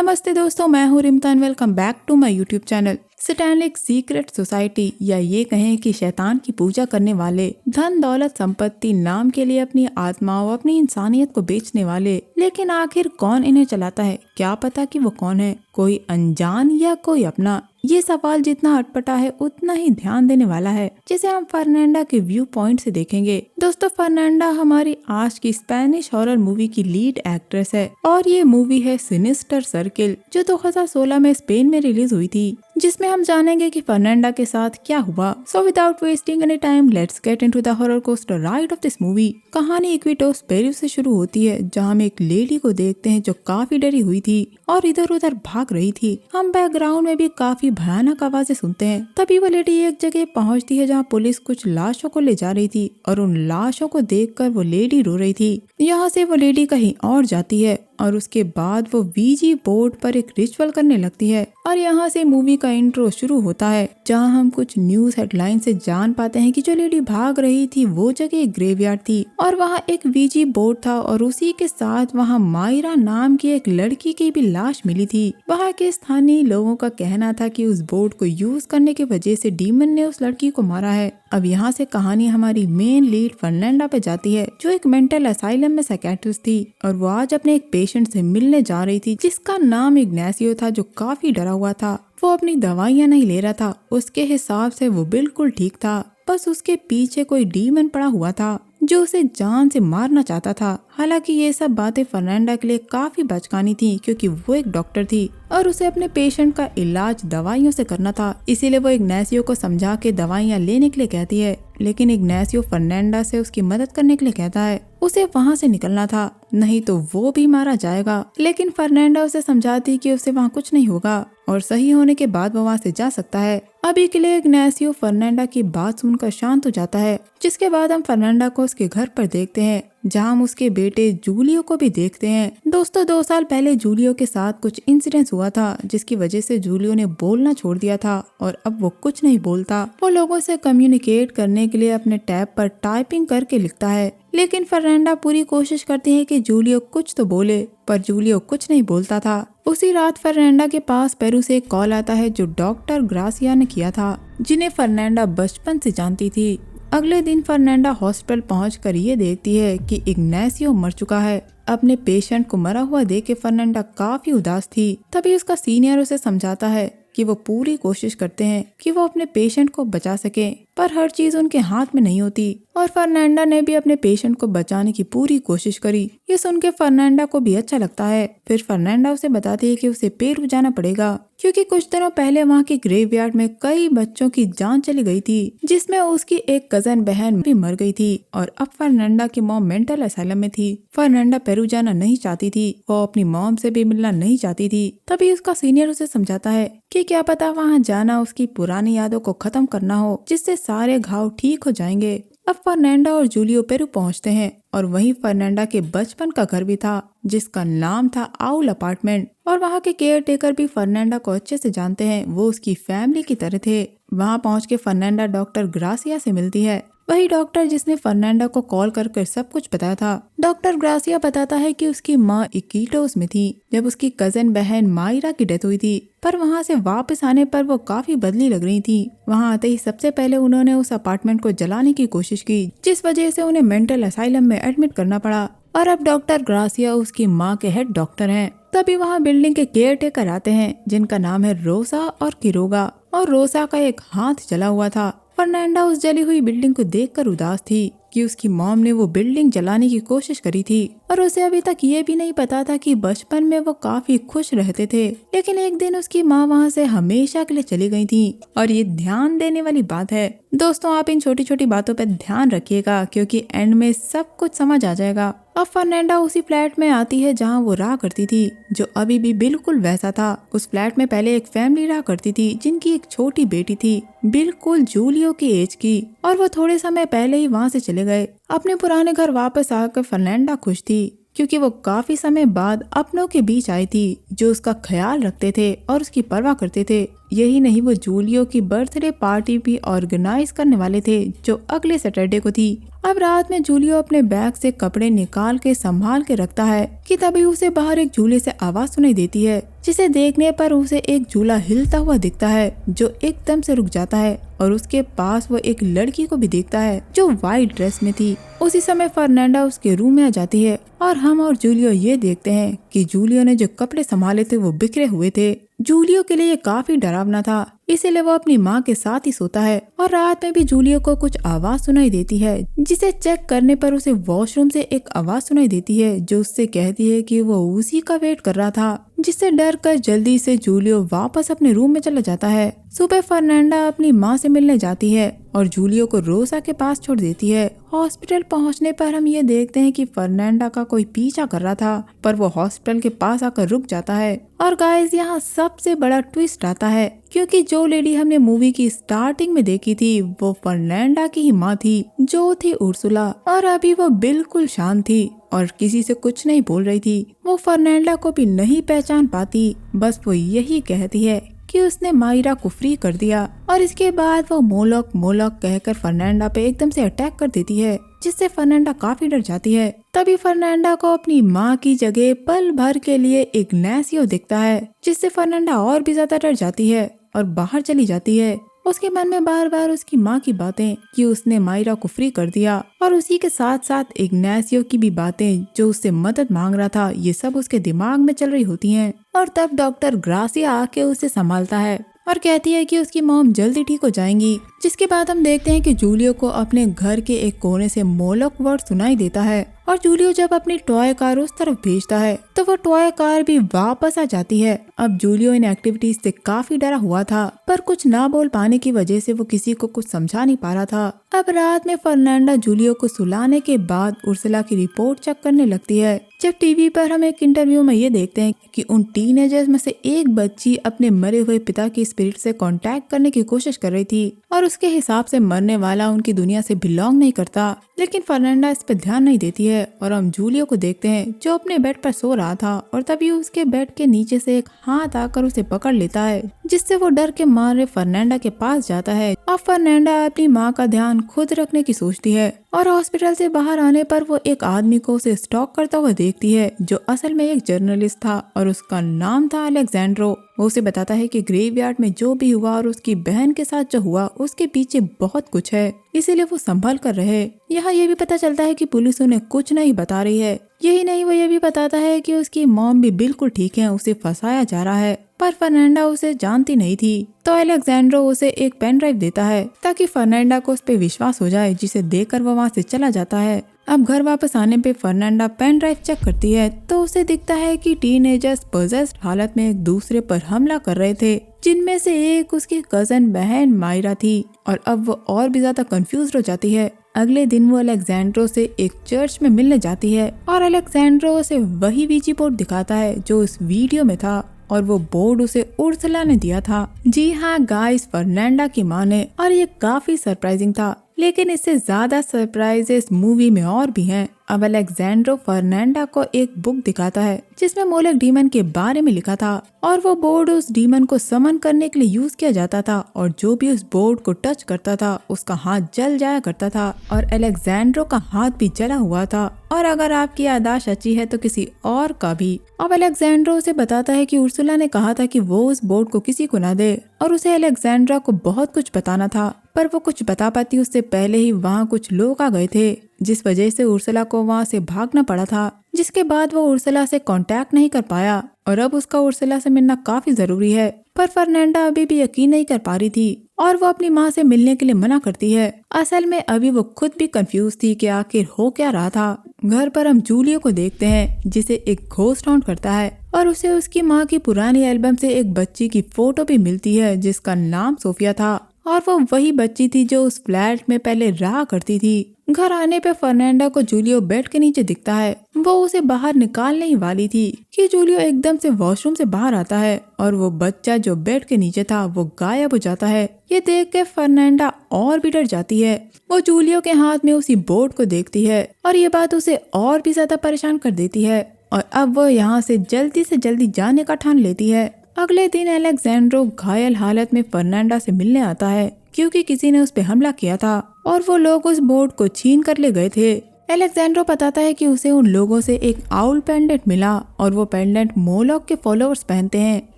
नमस्ते दोस्तों, मैं हूँ Rimta and welcome back to my YouTube channel. Satanic secret society, या ये कहें कि शैतान की पूजा करने वाले, धन दौलत संपत्ति नाम के लिए अपनी आत्मा और अपनी इंसानियत को बेचने वाले। लेकिन आखिर कौन इन्हें चलाता है? क्या पता कि वो कौन है, कोई अनजान या कोई अपना। ये सवाल जितना अटपटा है उतना ही ध्यान देने वाला है, जिसे हम फर्नांडा के व्यू पॉइंट से देखेंगे। दोस्तों, फर्नांडा हमारी आज की स्पेनिश हॉरर मूवी की लीड एक्ट्रेस है और ये मूवी है सिनिस्टर सर्किल, जो 2016 में स्पेन में रिलीज हुई थी, जिसमें हम जानेंगे कि फर्नांडा के साथ क्या हुआ। So without wasting any time, let's get into the horror coaster ride of this movie. कहानी इक्विटोस पेरू से शुरू होती है, जहां हम एक लेडी को देखते हैं जो काफी डरी हुई थी और इधर उधर भाग रही थी। हम बैकग्राउंड में भी काफी भयानक आवाजें सुनते हैं। तभी वो लेडी एक जगह पहुंचती है जहां पुलिस कुछ लाशों को ले जा रही थी और उन लाशों को देखकर वो लेडी रो रही थी। यहाँ से वो लेडी कहीं और जाती है और उसके बाद वो वीजी बोर्ड पर एक रिचुअल करने लगती है और यहाँ से मूवी का इंट्रो शुरू होता है, जहाँ हम कुछ न्यूज हेडलाइन से जान पाते हैं कि जो लेडी भाग रही थी वो जगह एक ग्रेवयार्ड थी और वहाँ एक वीजी बोर्ड था और उसी के साथ वहाँ मायरा नाम की एक लड़की की भी लाश मिली थी। वहाँ के स्थानीय लोगों का कहना था कि उस बोर्ड को यूज करने की वजह से डीमन ने उस लड़की को मारा है। अब यहाँ से कहानी हमारी मेन लीड फर्नांडा पे जाती है, जो एक मेंटल असाइलम में साइकियाट्रिस्ट थी और वो आज अपने एक पेशेंट से मिलने जा रही थी, जिसका नाम इग्नासियो था, जो काफी डरा हुआ था। वो अपनी दवाइयाँ नहीं ले रहा था, उसके हिसाब से वो बिल्कुल ठीक था, बस उसके पीछे कोई डीमन पड़ा हुआ था जो उसे जान से मारना चाहता था। हालांकि ये सब बातें फर्नांडा के लिए काफी बचकानी थी, क्योंकि वो एक डॉक्टर थी और उसे अपने पेशेंट का इलाज दवाइयों से करना था। इसीलिए वो इग्नासियो को समझा के दवाइयाँ लेने के लिए कहती है, लेकिन इग्नासियो फर्नांडा से उसकी मदद करने के लिए कहता है। उसे वहाँ से निकलना था, नहीं तो वो भी मारा जाएगा। लेकिन फर्नांडा उसे समझाती कि उसे वहाँ कुछ नहीं होगा और सही होने के बाद वो वहाँ से जा सकता है। अभी के लिए इग्नासियो फर्नांडा की बात सुनकर शांत हो जाता है, जिसके बाद हम फर्नांडा को उसके घर पर देखते हैं, जहां हम उसके बेटे जूलियो को भी देखते हैं। दोस्तों, 2 साल पहले जूलियो के साथ कुछ इंसिडेंट्स हुआ था, जिसकी वजह से जूलियो ने बोलना छोड़ दिया था और अब वो कुछ नहीं बोलता। वो लोगों से कम्युनिकेट करने के लिए अपने टैब पर टाइपिंग करके लिखता है, लेकिन फर्नांडा पूरी कोशिश करती है कि जूलियो कुछ तो बोले, पर जूलियो कुछ नहीं बोलता था। उसी रात फर्नांडा के पास पेरू से एक कॉल आता है, जो डॉक्टर ग्रासिया ने किया था, जिन्हें फर्नांडा बचपन से जानती थी। अगले दिन फर्नांडा हॉस्पिटल पहुंचकर ये देखती है कि इग्नासियो मर चुका है। अपने पेशेंट को मरा हुआ देख के फर्नांडा काफी उदास थी। तभी उसका सीनियर उसे समझाता है कि वो पूरी कोशिश करते हैं कि वो अपने पेशेंट को बचा सके, पर हर चीज उनके हाथ में नहीं होती और फर्नांडा ने भी अपने पेशेंट को बचाने की पूरी कोशिश करी। ये सुन के फर्नांडा को भी अच्छा लगता है। फिर फर्नांडा उसे बताती है कि उसे पेरू जाना पड़ेगा, क्योंकि कुछ दिनों पहले वहाँ के ग्रेवयार्ड में कई बच्चों की जान चली गई थी, जिसमें उसकी एक कजन बहन भी मर गई थी और अब फर्नांडा की मॉम मेंटल असाइलम में थी। फर्नांडा पेरू जाना नहीं चाहती थी, वो अपनी मॉम से भी मिलना नहीं चाहती थी। तभी उसका सीनियर उसे समझाता है कि क्या पता वहाँ जाना उसकी पुरानी यादों को खत्म करना हो, जिससे सारे घाव ठीक हो जाएंगे। अब फर्नांडा और जूलियो पेरू पहुंचते हैं और वहीं फर्नांडा के बचपन का घर भी था, जिसका नाम था आउल अपार्टमेंट, और वहाँ के केयर टेकर भी फर्नांडा को अच्छे से जानते हैं। वो उसकी फैमिली की तरह थे। वहाँ पहुँच के फर्नांडा डॉक्टर ग्रासिया से मिलती है, वही डॉक्टर जिसने फर्नांडा को कॉल कर सब कुछ बताया था। डॉक्टर ग्रासिया बताता है कि उसकी माँ इक्विटोस में थी जब उसकी कजन बहन मायरा की डेथ हुई थी, पर वहाँ से वापस आने पर वो काफी बदली लग रही थी। वहाँ आते ही सबसे पहले उन्होंने उस अपार्टमेंट को जलाने की कोशिश की, जिस वजह से उन्हें मेंटल असाइलम में एडमिट करना पड़ा और अब डॉक्टर ग्रासिया उसकी माँ के हेड डॉक्टर हैं। तभी वहाँ बिल्डिंग के केयर टेकर आते हैं, जिनका नाम है रोसा और किरोगा, और रोसा का एक हाथ जला हुआ था। फर्नांडा उस जली हुई बिल्डिंग को देखकर उदास थी कि उसकी मॉम ने वो बिल्डिंग जलाने की कोशिश करी थी और उसे अभी तक ये भी नहीं पता था कि बचपन में वो काफी खुश रहते थे, लेकिन एक दिन उसकी माँ वहाँ से हमेशा के लिए चली गई थी। और ये ध्यान देने वाली बात है दोस्तों, आप इन छोटी छोटी बातों पर ध्यान रखिएगा, क्योंकि एंड में सब कुछ समझ आ जाएगा। अब फर्नांडा उसी फ्लैट में आती है जहाँ वो रहा करती थी, जो अभी भी बिल्कुल वैसा था। उस फ्लैट में पहले एक फैमिली रहा करती थी, जिनकी एक छोटी बेटी थी, बिल्कुल जूलियो की एज की, और वो थोड़े समय पहले ही वहाँ से चले गए। अपने पुराने घर वापस आकर फर्नांडा खुश थी, क्योंकि वो काफी समय बाद अपनों के बीच आई थी, जो उसका ख्याल रखते थे और उसकी परवाह करते थे। यही नहीं, वो जूलियो की बर्थडे पार्टी भी ऑर्गेनाइज करने वाले थे जो अगले सैटरडे को थी। अब रात में जूलियो अपने बैग से कपड़े निकाल के संभाल के रखता है कि तभी उसे बाहर एक झूले से आवाज सुनाई देती है, जिसे देखने पर उसे एक झूला हिलता हुआ दिखता है जो एकदम से रुक जाता है और उसके पास वो एक लड़की को भी देखता है जो व्हाइट ड्रेस में थी। उसी समय फर्नांडा उसके रूम में आ जाती है और हम और जूलियो ये देखते हैं कि जूलियो ने जो कपड़े संभाले थे वो बिखरे हुए थे। जूलियो के लिए ये काफी डरावना था, इसीलिए वो अपनी माँ के साथ ही सोता है और रात में भी जूलियो को कुछ आवाज सुनाई देती है, जिसे चेक करने पर उसे वॉशरूम से एक आवाज सुनाई देती है जो उससे कहती है कि वो उसी का वेट कर रहा था, जिससे डर कर जल्दी से जूलियो वापस अपने रूम में चला जाता है। सुबह फर्नांडा अपनी माँ से मिलने जाती है और जूलियो को रोसा के पास छोड़ देती है। हॉस्पिटल पहुंचने पर हम ये देखते हैं कि फर्नांडा का कोई पीछा कर रहा था, पर वो हॉस्पिटल के पास आकर रुक जाता है। और गाइस, यहाँ सबसे बड़ा ट्विस्ट आता है क्योंकि जो लेडी हमने मूवी की स्टार्टिंग में देखी थी वो फर्नांडा की ही माँ थी, जो थी उर्सुला। और अभी वो बिल्कुल शांत थी और किसी से कुछ नहीं बोल रही थी। वो फर्नांडा को भी नहीं पहचान पाती, बस वो यही कहती है कि उसने मायरा को फ्री कर दिया। और इसके बाद वो मोलॉक मोलॉक कहकर फर्नांडा पे एकदम से अटैक कर देती है, जिससे फर्नांडा काफी डर जाती है। तभी फर्नांडा को अपनी माँ की जगह पल भर के लिए इग्नासियो दिखता है, जिससे फर्नांडा और भी ज्यादा डर जाती है और बाहर चली जाती है। उसके मन में बार बार उसकी माँ की बातें कि उसने मायरा को फ्री कर दिया और उसी के साथ साथ इग्नासियो की भी बातें जो उससे मदद मांग रहा था, ये सब उसके दिमाग में चल रही होती हैं। और तब डॉक्टर ग्रासिया आके उसे संभालता है और कहती है कि उसकी मॉम जल्दी ठीक हो जाएंगी। जिसके बाद हम देखते हैं कि जूलियो को अपने घर के एक कोने से मोलॉक वर्ड सुनाई देता है और जूलियो जब अपनी टॉय कार उस तरफ भेजता है तो वो टॉय कार भी वापस आ जाती है। अब जूलियो इन एक्टिविटीज से काफी डरा हुआ था, पर कुछ ना बोल पाने की वजह से वो किसी को कुछ समझा नहीं पा रहा था। अब रात में फर्नांडा जूलियो को सुलाने के बाद उर्सुला की रिपोर्ट चेक करने लगती है, जब टीवी पर हम एक इंटरव्यू में ये देखते हैं कि उन टीनेजर्स में से एक बच्ची अपने मरे हुए पिता की स्पिरिट से कांटेक्ट करने की कोशिश कर रही थी और उसके हिसाब से मरने वाला उनकी दुनिया से बिलोंग नहीं करता। लेकिन फर्नांडा इस पर ध्यान नहीं देती है और हम जूलियो को देखते हैं जो अपने बेड पर सो रहा था और तभी उसके बेड के नीचे से एक हाथ आकर उसे पकड़ लेता है, जिससे वो डर के मारे फर्नांडा के पास जाता है। अब फर्नांडा अपनी माँ का ध्यान खुद रखने की सोचती है और हॉस्पिटल से बाहर आने पर वो एक आदमी को उसे स्टॉक करता हुआ देखती है जो असल में एक जर्नलिस्ट था और उसका नाम था अलेक्जेंड्रो। वो उसे बताता है कि ग्रेवयार्ड में जो भी हुआ और उसकी बहन के साथ जो हुआ उसके पीछे बहुत कुछ है, इसीलिए वो संभल कर रहे। यहाँ ये भी पता चलता है कि पुलिस उन्हें कुछ नहीं बता रही है। यही नहीं, वो ये भी बताता है कि उसकी मॉम भी बिल्कुल ठीक है, उसे फंसाया जा रहा है, पर फर्नांडा उसे जानती नहीं थी। तो अलेक्जेंड्रो उसे एक पेन ड्राइव देता है ताकि फर्नांडा को उस पे विश्वास हो जाए, जिसे देकर वो वहाँ से चला जाता है। अब घर वापस आने पे फर्नांडा पेन ड्राइव चेक करती है तो उसे दिखता है कि टीनेजर्स पोजेस्ड हालत में एक दूसरे पर हमला कर रहे थे, जिनमें से एक उसकी कजन बहन मायरा थी। और अब वो और भी ज्यादा कंफ्यूज हो जाती है। अगले दिन वो अलेक्जेंड्रो से एक चर्च में मिलने जाती है और अलेक्जेंड्रो उसे वही वीजी बोर्ड दिखाता है जो उस वीडियो में था और वो बोर्ड उसे उर्सुला ने दिया था। जी हाँ गाइस, फर्नांडा की माँ ने। और ये काफी सरप्राइजिंग था, लेकिन इससे ज्यादा सरप्राइजेस मूवी में और भी हैं। अब अलेक्जेंड्रो फर्नांडा को एक बुक दिखाता है जिसमें मोलक डीमन के बारे में लिखा था और वो बोर्ड उस डीमन को समन करने के लिए यूज किया जाता था और जो भी उस बोर्ड को टच करता था उसका हाथ जल जाया करता था और अलेक्जेंड्रो का हाथ भी जला हुआ था और अगर आपकी याददाश्त अच्छी है तो किसी और का भी। अब अलेक्जेंड्रो उसे बताता है कि उर्सुला ने कहा था कि वो उस बोर्ड को किसी को न दे और उसे अलेक्जेंड्रा को बहुत कुछ बताना था, पर वो कुछ बता पाती उससे पहले ही वहाँ कुछ लोग आ गए थे, जिस वजह से उर्सुला को वहाँ से भागना पड़ा था। जिसके बाद वो उर्सुला से कांटेक्ट नहीं कर पाया और अब उसका उर्सुला से मिलना काफी जरूरी है। पर फर्नांडा अभी भी यकीन नहीं कर पा रही थी और वो अपनी माँ से मिलने के लिए मना करती है। असल में अभी वो खुद भी कंफ्यूज थी कि आखिर हो क्या रहा था। घर पर हम जूलियो को देखते हैं जिसे एक घोस्ट हॉन्ट करता है और उसे उसकी माँ की पुरानी एल्बम से एक बच्ची की फोटो भी मिलती है जिसका नाम सोफिया था और वो वही बच्ची थी जो उस फ्लैट में पहले रहा करती थी। घर आने पे फर्नांडा को जूलियो बेड के नीचे दिखता है। वो उसे बाहर निकालने ही वाली थी कि जूलियो एकदम से वॉशरूम से बाहर आता है और वो बच्चा जो बेड के नीचे था वो गायब हो जाता है। ये देख के फर्नांडा और भी डर जाती है। वो जूलियो के हाथ में उसी बोर्ड को देखती है और ये बात उसे और भी ज्यादा परेशान कर देती है और अब वो यहाँ से जल्दी जाने का ठान लेती है। अगले दिन अलेक्जेंड्रो घायल हालत में फर्नांडा से मिलने आता है क्योंकि किसी ने उस पे हमला किया था और वो लोग उस बोर्ड को छीन कर ले गए थे। अलेक्जेंड्रो बताता है कि उसे उन लोगों से एक आउल पेंडेंट मिला और वो पेंडेंट मोलोक के फॉलोअर्स पहनते हैं।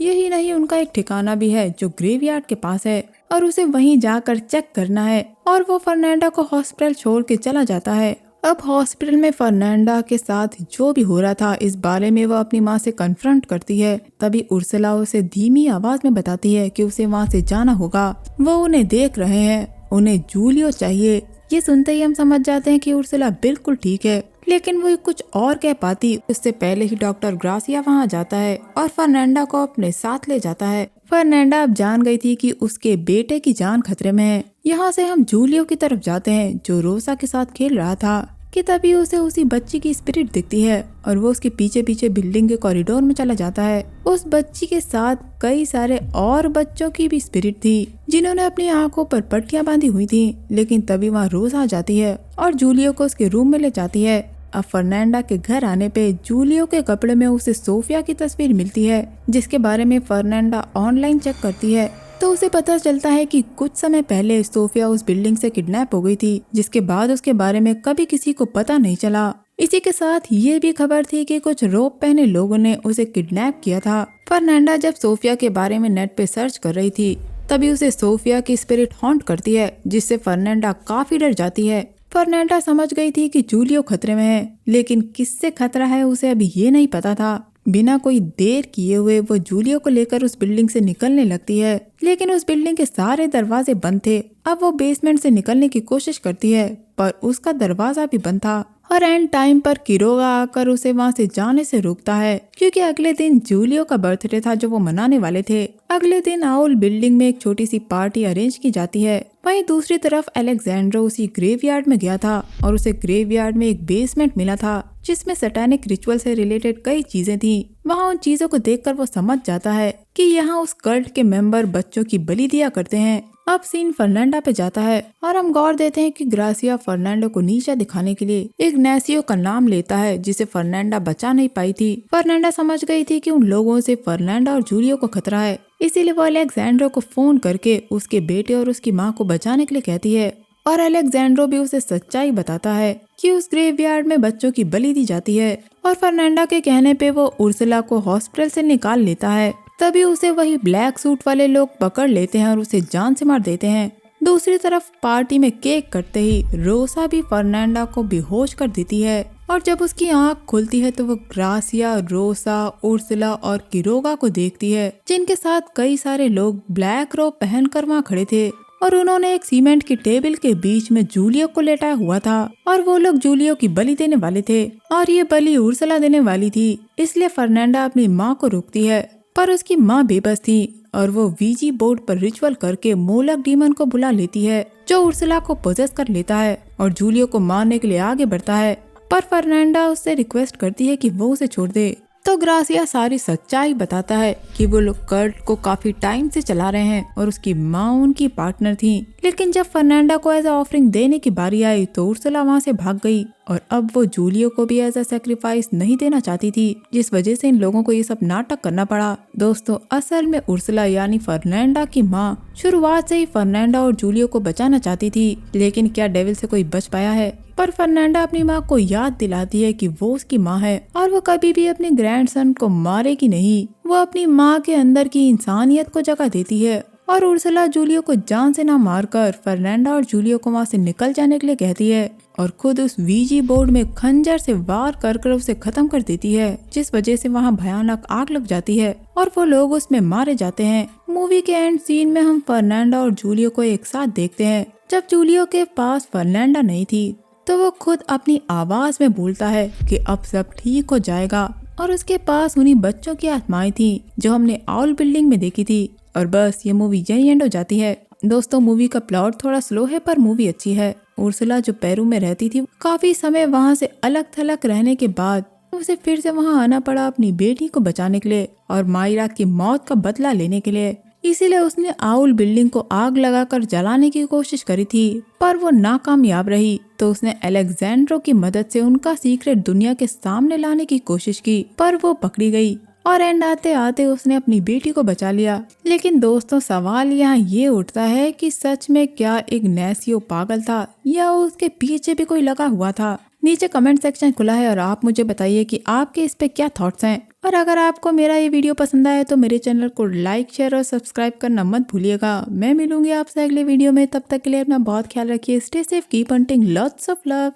यही नहीं, उनका एक ठिकाना भी है जो ग्रेवयार्ड के पास है और उसे वहीं जाकर चेक करना है। और वो फर्नांडा को हॉस्पिटल छोड़ के चला जाता है। अब हॉस्पिटल में फर्नांडा के साथ जो भी हो रहा था इस बारे में वो अपनी माँ से कन्फ्रंट करती है। तभी उर्सुला उसे धीमी आवाज में बताती है कि उसे वहाँ से जाना होगा, वो उन्हें देख रहे हैं, उन्हें जूलियो चाहिए। ये सुनते ही हम समझ जाते हैं कि उर्सुला बिल्कुल ठीक है, लेकिन वो कुछ और कह पाती उससे पहले ही डॉक्टर ग्रासिया वहाँ जाता है और फर्नांडा को अपने साथ ले जाता है। फर्नांडा अब जान गई थी कि उसके बेटे की जान खतरे में है। यहाँ से हम जूलियो की तरफ जाते हैं जो रोसा के साथ खेल रहा था कि तभी उसे उसी बच्ची की स्पिरिट दिखती है और वो उसके पीछे पीछे बिल्डिंग के कॉरिडोर में चला जाता है। उस बच्ची के साथ कई सारे और बच्चों की भी स्पिरिट थी जिन्होंने अपनी आंखों पर पट्टियां बांधी हुई थी। लेकिन तभी वहाँ रोसा आ जाती है और जूलियो को उसके रूम में ले जाती है। अब फर्नांडा के घर आने पे जूलियो के कपड़े में उसे सोफिया की तस्वीर मिलती है जिसके बारे में फर्नांडा ऑनलाइन चेक करती है तो उसे पता चलता है कि कुछ समय पहले सोफिया उस बिल्डिंग से किडनैप हो गई थी, जिसके बाद उसके बारे में कभी किसी को पता नहीं चला। इसी के साथ ये भी खबर थी कि कुछ रोब पहने लोगों ने उसे किडनैप किया था। फर्नांडा जब सोफिया के बारे में नेट पे सर्च कर रही थी तभी उसे सोफिया की स्पिरिट हॉन्ट करती है जिससे फर्नांडा काफी डर जाती है। फर्नांडा समझ गई थी कि जूलियो खतरे में है, लेकिन किससे खतरा है उसे अभी ये नहीं पता था। बिना कोई देर किए हुए वो जूलियो को लेकर उस बिल्डिंग से निकलने लगती है, लेकिन उस बिल्डिंग के सारे दरवाजे बंद थे। अब वो बेसमेंट से निकलने की कोशिश करती है पर उसका दरवाजा भी बंद था और एंड टाइम पर किरोगा आकर उसे वहाँ से जाने से रोकता है क्योंकि अगले दिन जूलियो का बर्थडे था जो वो मनाने वाले थे। अगले दिन आउल बिल्डिंग में एक छोटी सी पार्टी अरेंज की जाती है। वहीं दूसरी तरफ अलेक्जेंड्रो उसी ग्रेवयार्ड में गया था और उसे ग्रेवयार्ड में एक बेसमेंट मिला था जिसमें सैटेनिक रिचुअल से रिलेटेड कई चीजें थी। वहाँ उन चीजों को देखकर वो समझ जाता है कि यहाँ उस कल्ट के मेंबर बच्चों की बलि दिया करते हैं। अब सीन फर्नांडा पे जाता है और हम गौर देते हैं कि ग्रासिया फर्नांडो को नीचा दिखाने के लिए इग्नासियो का नाम लेता है जिसे फर्नांडा बचा नहीं पाई थी। फर्नांडा समझ गई थी कि उन लोगों से फर्नांडा और जूलियो को खतरा है, इसीलिए वो अलेक्जेंड्रो को फोन करके उसके बेटे और उसकी माँ को बचाने के लिए कहती है और अलेक्जेंड्रो भी उसे सच्चाई बताता है कि उस ग्रेवयार्ड में बच्चों की बलि दी जाती है। और फर्नांडा के कहने पे वो उर्सुला को हॉस्पिटल से निकाल लेता है। तभी उसे वही ब्लैक सूट वाले लोग पकड़ लेते हैं और उसे जान से मार देते हैं। दूसरी तरफ पार्टी में केक कटते ही रोसा भी फर्नांडा को बेहोश कर देती है और जब उसकी आंख खुलती है तो वो ग्रासिया, रोसा, उर्सुला और किरोगा को देखती है जिनके साथ कई सारे लोग ब्लैक रोब पहनकर वहाँ खड़े थे और उन्होंने एक सीमेंट की टेबल के बीच में जूलियो को लेटाया हुआ था और वो लोग जूलियो की बलि देने वाले थे और ये बलि उर्सुला देने वाली थी। इसलिए फर्नांडा अपनी माँ को रोकती है पर उसकी माँ बेबस थी और वो वीजी बोर्ड पर रिचुअल करके मोलक डीमन को बुला लेती है जो उर्सुला को पोजेस कर लेता है और जूलियो को मारने के लिए आगे बढ़ता है। पर फर्नांडा उससे रिक्वेस्ट करती है कि वो उसे छोड़ दे तो ग्रासिया सारी सच्चाई बताता है कि वो लोग कल्ट को काफी टाइम से चला रहे हैं और उसकी माँ उनकी पार्टनर थी। लेकिन जब फर्नांडा को एज ऑफरिंग देने की बारी आई तो उर्सुला वहाँ से भाग गई और अब वो जूलियो को भी एज अ सैक्रिफाइस नहीं देना चाहती थी, जिस वजह से इन लोगों को ये सब नाटक करना पड़ा। दोस्तों, असल में उर्सुला यानी फर्नांडा की माँ शुरुआत से ही फर्नांडा और जूलियो को बचाना चाहती थी, लेकिन क्या डेविल से कोई बच पाया है? पर फर्नांडा अपनी माँ को याद दिलाती है कि वो उसकी माँ है और वो कभी भी अपने ग्रैंडसन को मारेगी नहीं। वो अपनी माँ के अंदर की इंसानियत को जगह देती है और उर्सुला जूलियो को जान से ना मारकर फर्नांडा और जूलियो को वहाँ से निकल जाने के लिए कहती है और खुद उस वीजी बोर्ड में खंजर से वार कर उसे खत्म कर देती है, जिस वजह से वहाँ भयानक आग लग जाती है और वो लोग उसमें मारे जाते हैं। मूवी के एंड सीन में हम फर्नांडा और जूलियो को एक साथ देखते हैं। जब जूलियो के पास फर्नांडा नहीं थी तो वो खुद अपनी आवाज में बोलता है कि अब सब ठीक हो जाएगा और उसके पास उन्हीं बच्चों की आत्माएं थी जो हमने आउल बिल्डिंग में देखी थी। और बस ये मूवी यही एंड हो जाती है। दोस्तों, मूवी का प्लॉट थोड़ा स्लो है पर मूवी अच्छी है। उर्सुला जो पेरू में रहती थी काफी समय वहाँ से अलग थलग रहने के बाद उसे फिर से वहाँ आना पड़ा अपनी बेटी को बचाने के लिए और मायरा की मौत का बदला लेने के लिए। इसीलिए उसने आउल बिल्डिंग को आग लगाकर जलाने की कोशिश करी थी पर वो नाकामयाब रही। तो उसने अलेक्जेंड्रो की मदद से उनका सीक्रेट दुनिया के सामने लाने की कोशिश की पर वो पकड़ी गई और एंड आते आते उसने अपनी बेटी को बचा लिया। लेकिन दोस्तों, सवाल यहाँ ये उठता है कि सच में क्या इग्नेसियो पागल था या उसके पीछे भी कोई लगा हुआ था। नीचे कमेंट सेक्शन खुला है और आप मुझे बताइए कि आपके इस पे क्या थॉट्स हैं। और अगर आपको मेरा ये वीडियो पसंद आए तो मेरे चैनल को लाइक, शेयर और सब्सक्राइब करना मत भूलिएगा। मैं मिलूंगी आपसे अगले वीडियो में, तब तक के लिए अपना बहुत ख्याल रखिए। Stay safe, keep hunting, lots of love.